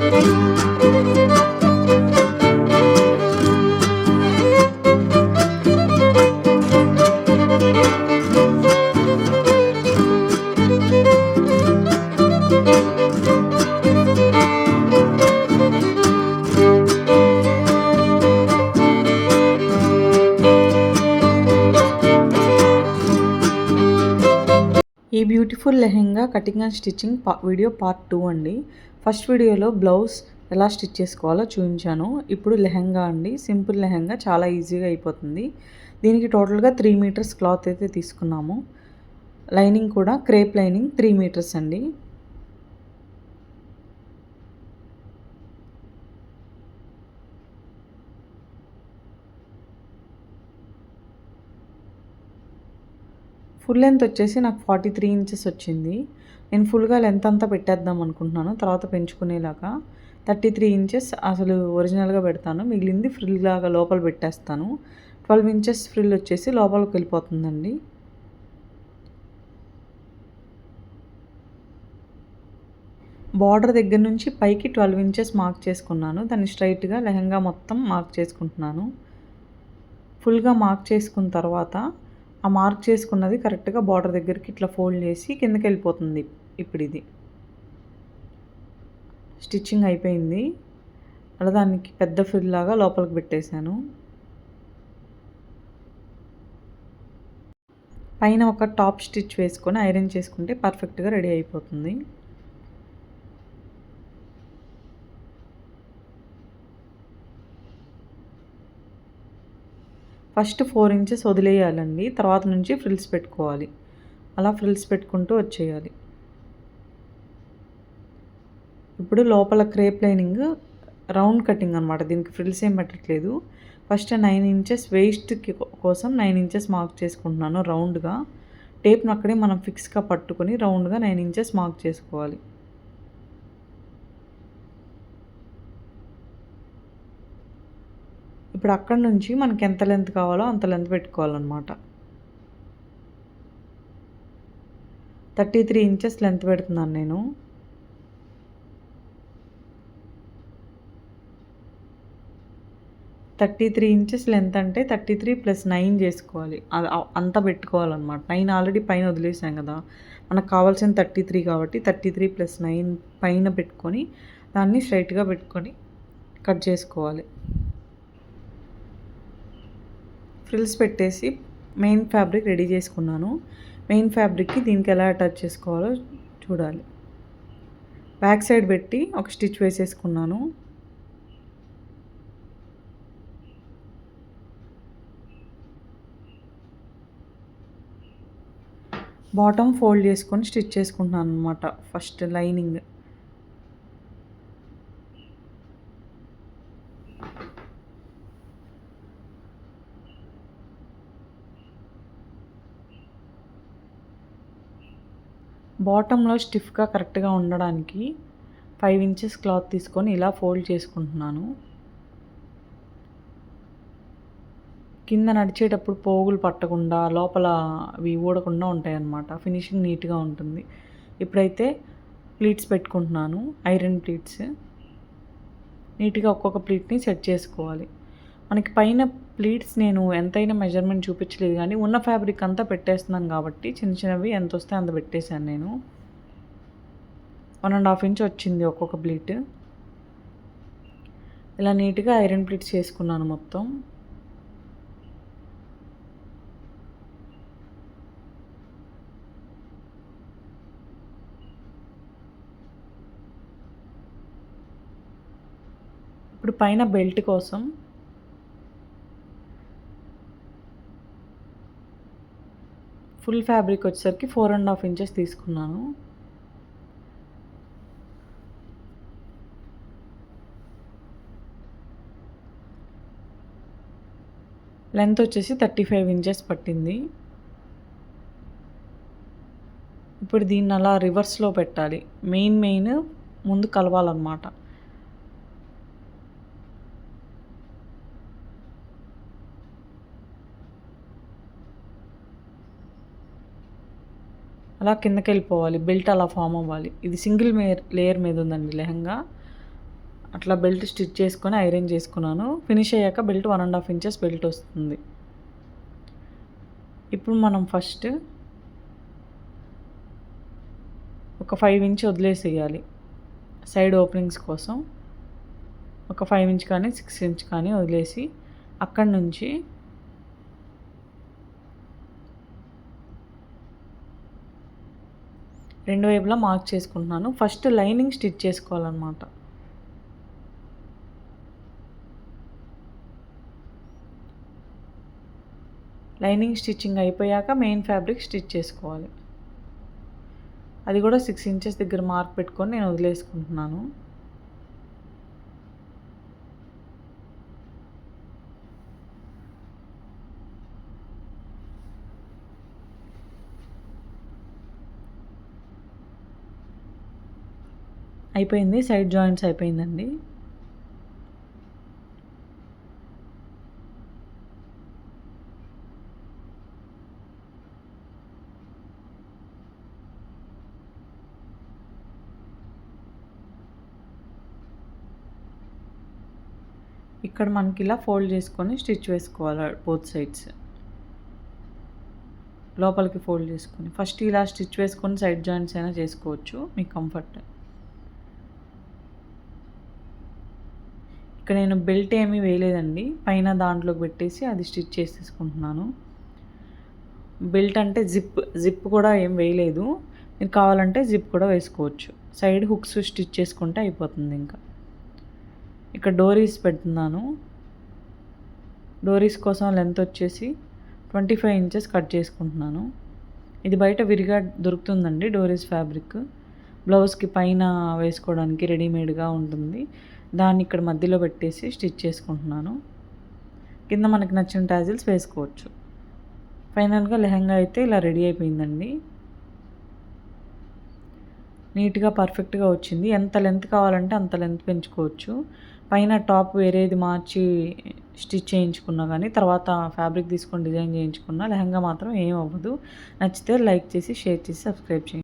ఈ beautiful lehenga cutting and stitching video part 2 అండి. First వీడియోలో బ్లౌజ్ ఎలా స్టిచ్ చేసుకోవాలో చూపించాను. ఇప్పుడు లెహెంగా అండి, సింపుల్ లెహెంగా చాలా ఈజీగా అయిపోతుంది. దీనికి టోటల్గా 3 మీటర్స్ క్లాత్ అయితే తీసుకున్నాము. లైనింగ్ కూడా క్రేప్ లైనింగ్ 3 మీటర్స్ అండి. ఫుల్ లెంత్ వచ్చేసి నాకు 43 ఇంచెస్ వచ్చింది. నేను ఫుల్గా లెంత్ అంతా పెట్టేద్దాం అనుకుంటున్నాను, తర్వాత పెంచుకునేలాగా. 33 ఇంచెస్ అసలు ఒరిజినల్గా పెడతాను, మిగిలింది ఫ్రిల్ లాగా లోపల పెట్టేస్తాను. 12 ఇంచెస్ ఫ్రిల్ వచ్చేసి లోపలికి వెళ్ళిపోతుందండి. బార్డర్ దగ్గర నుంచి పైకి 12 ఇంచెస్ మార్క్ చేసుకున్నాను. దాన్ని స్ట్రైట్గా లెహంగా మొత్తం మార్క్ చేసుకుంటున్నాను. ఫుల్గా మార్క్ చేసుకున్న తర్వాత ఆ మార్క్ చేసుకున్నది కరెక్ట్గా బార్డర్ దగ్గరికి ఇట్లా ఫోల్డ్ చేసి కిందకి వెళ్ళిపోతుంది. ఇప్పుడు ఇది స్టిచ్చింగ్ అయిపోయింది. అలా దానికి పెద్ద ఫ్రిల్ లాగా లోపలికి పెట్టేశాను. పైన ఒక టాప్ స్టిచ్ వేసుకొని ఐరన్ చేసుకుంటే పర్ఫెక్ట్గా రెడీ అయిపోతుంది. ఫస్ట్ 4 ఇంచెస్ వదిలేయాలండి, తర్వాత నుంచి ఫ్రిల్స్ పెట్టుకోవాలి. అలా ఫ్రిల్స్ పెట్టుకుంటూ వచ్చేయాలి. ఇప్పుడు లోపల క్రేప్ లైనింగ్ రౌండ్ కటింగ్ అనమాట, దీనికి ఫ్రిల్స్ ఏం పెట్టట్లేదు. ఫస్ట్ 9 ఇంచెస్ వేస్ట్కి కోసం 9 ఇంచెస్ మార్క్ చేసుకుంటున్నాను రౌండ్గా. టేప్ను అక్కడే మనం ఫిక్స్గా పట్టుకొని రౌండ్గా 9 ఇంచెస్ మార్క్ చేసుకోవాలి. ఇప్పుడు అక్కడ నుంచి మనకి ఎంత లెంత్ కావాలో అంత లెంత్ పెట్టుకోవాలన్నమాట. 33 ఇంచెస్ లెంత్ పెడుతున్నాను నేను. ఇంచెస్ లెంత్ అంటే 33 + 9 చేసుకోవాలి. అంతా పెట్టుకోవాలన్నమాట. 9 ఆల్రెడీ పైన వదిలేసాం కదా, మనకు కావాల్సిన 33 కాబట్టి 33 + 9 పైన పెట్టుకొని దాన్ని స్ట్రైట్గా పెట్టుకొని కట్ చేసుకోవాలి. ఫ్రిల్స్ పెట్టేసి మెయిన్ ఫ్యాబ్రిక్ రెడీ చేసుకున్నాను. మెయిన్ ఫ్యాబ్రిక్కి దీనికి ఎలా అటాచ్ చేసుకోవాలో చూడాలి. బ్యాక్ సైడ్ పెట్టి ఒక స్టిచ్ వేసేసుకున్నాను. బాటమ్ ఫోల్డ్ చేసుకొని స్టిచ్ చేసుకుంటున్నాను అనమాట. ఫస్ట్ లైనింగ్ బాటంలో స్టిఫ్గా కరెక్ట్గా ఉండడానికి 5 ఇంచెస్ క్లాత్ తీసుకొని ఇలా ఫోల్డ్ చేసుకుంటున్నాను. కింద నడిచేటప్పుడు పోగులు పట్టకుండా లోపల అవి ఊడకుండా ఉంటాయన్నమాట. ఫినిషింగ్ నీట్గా ఉంటుంది. ఇప్పుడైతే ప్లీట్స్ పెట్టుకుంటున్నాను, ఐరన్ ప్లీట్స్. నీట్గా ఒక్కొక్క ప్లీట్ని సెట్ చేసుకోవాలి. మనకి పైన ప్లీట్స్ నేను ఎంతైనా మెజర్మెంట్ చూపించలేదు, కానీ ఉన్న ఫ్యాబ్రిక్ అంతా పెట్టేస్తున్నాను కాబట్టి చిన్న చిన్నవి ఎంత వస్తే అంత పెట్టేశాను నేను. 1.5 ఇంచ్ వచ్చింది ఒక్కొక్క ప్లీట్. ఇలా నీట్గా ఐరన్ ప్లీట్స్ చేసుకున్నాను మొత్తం. ఇప్పుడు పైన బెల్ట్ కోసం ఫుల్ ఫ్యాబ్రిక్ వచ్చేసరికి 4.5 ఇంచెస్ తీసుకున్నాను. లెంత్ వచ్చేసి 35 ఇంచెస్ పట్టింది. ఇప్పుడు దీన్ని అలా రివర్స్లో పెట్టాలి. మెయిన్ ముందు కలవాలన్నమాట. అలా కిందకి వెళ్ళిపోవాలి, బెల్ట్ అలా ఫామ్ అవ్వాలి. ఇది సింగిల్ లేయర్ మీద ఉందండి లెహంగా. అట్లా బెల్ట్ స్టిచ్ చేసుకొని ఐరన్ చేసుకున్నాను. ఫినిష్ అయ్యాక బెల్ట్ 1.5 ఇంచెస్ బెల్ట్ వస్తుంది. ఇప్పుడు మనం ఫస్ట్ ఒక 5 ఇంచ్ వదిలేసేయాలి సైడ్ ఓపెనింగ్స్ కోసం. ఒక 5 ఇంచ్ కానీ 6 ఇంచ్ కానీ వదిలేసి అక్కడి నుంచి రెండు వైపులా మార్క్ చేసుకుంటున్నాను. ఫస్ట్ లైనింగ్ స్టిచ్ చేసుకోవాలన్నమాట. లైనింగ్ స్టిచ్చింగ్ అయిపోయాక మెయిన్ ఫ్యాబ్రిక్ స్టిచ్ చేసుకోవాలి. అది కూడా 6 ఇంచెస్ దగ్గర మార్క్ పెట్టుకొని నేను వదిలేసుకుంటున్నాను. అయిపోయింది, సైడ్ జాయింట్స్ అయిపోయిందండి. ఇక్కడ మనకి ఇలా ఫోల్డ్ చేసుకొని స్టిచ్ వేసుకోవాలి బోత్ సైడ్స్. లోపలికి ఫోల్డ్ చేసుకొని ఫస్ట్ ఇలా స్టిచ్ వేసుకొని సైడ్ జాయింట్స్ అయినా చేసుకోవచ్చు మీకు కంఫర్ట్. ఇక్కడ నేను బెల్ట్ ఏమీ వేయలేదండి, పైన దాంట్లోకి పెట్టేసి అది స్టిచ్ చేసేసుకుంటున్నాను. బెల్ట్ అంటే జిప్ కూడా ఏం వేయలేదు. మీరు కావాలంటే జిప్ కూడా వేసుకోవచ్చు. సైడ్ హుక్స్ స్టిచ్ చేసుకుంటే అయిపోతుంది. ఇంకా ఇక్కడ డోరీస్ పెడుతున్నాను. డోరీస్ కోసం లెంత్ వచ్చేసి 25 ఇంచెస్ కట్ చేసుకుంటున్నాను. ఇది బయట విరిగా దొరుకుతుందండి డోరీస్ ఫ్యాబ్రిక్. బ్లౌజ్కి పైన వేసుకోవడానికి రెడీమేడ్గా ఉంటుంది. దాన్ని ఇక్కడ మధ్యలో పెట్టేసి స్టిచ్ చేసుకుంటున్నాను. కింద మనకి నచ్చిన టాజిల్స్ వేసుకోవచ్చు. ఫైనల్గా లెహంగా అయితే ఇలా రెడీ అయిపోయిందండి. నీట్గా పర్ఫెక్ట్గా వచ్చింది. ఎంత లెంత్ కావాలంటే అంత లెంత్ పెంచుకోవచ్చు. పైన టాప్ వేరేది మార్చి స్టిచ్ చేయించుకున్నా కానీ తర్వాత ఫ్యాబ్రిక్ తీసుకొని డిజైన్ చేయించుకున్నా లెహంగా మాత్రం ఏం అవ్వదు. నచ్చితే లైక్ చేసి షేర్ చేసి సబ్స్క్రైబ్ చేయండి.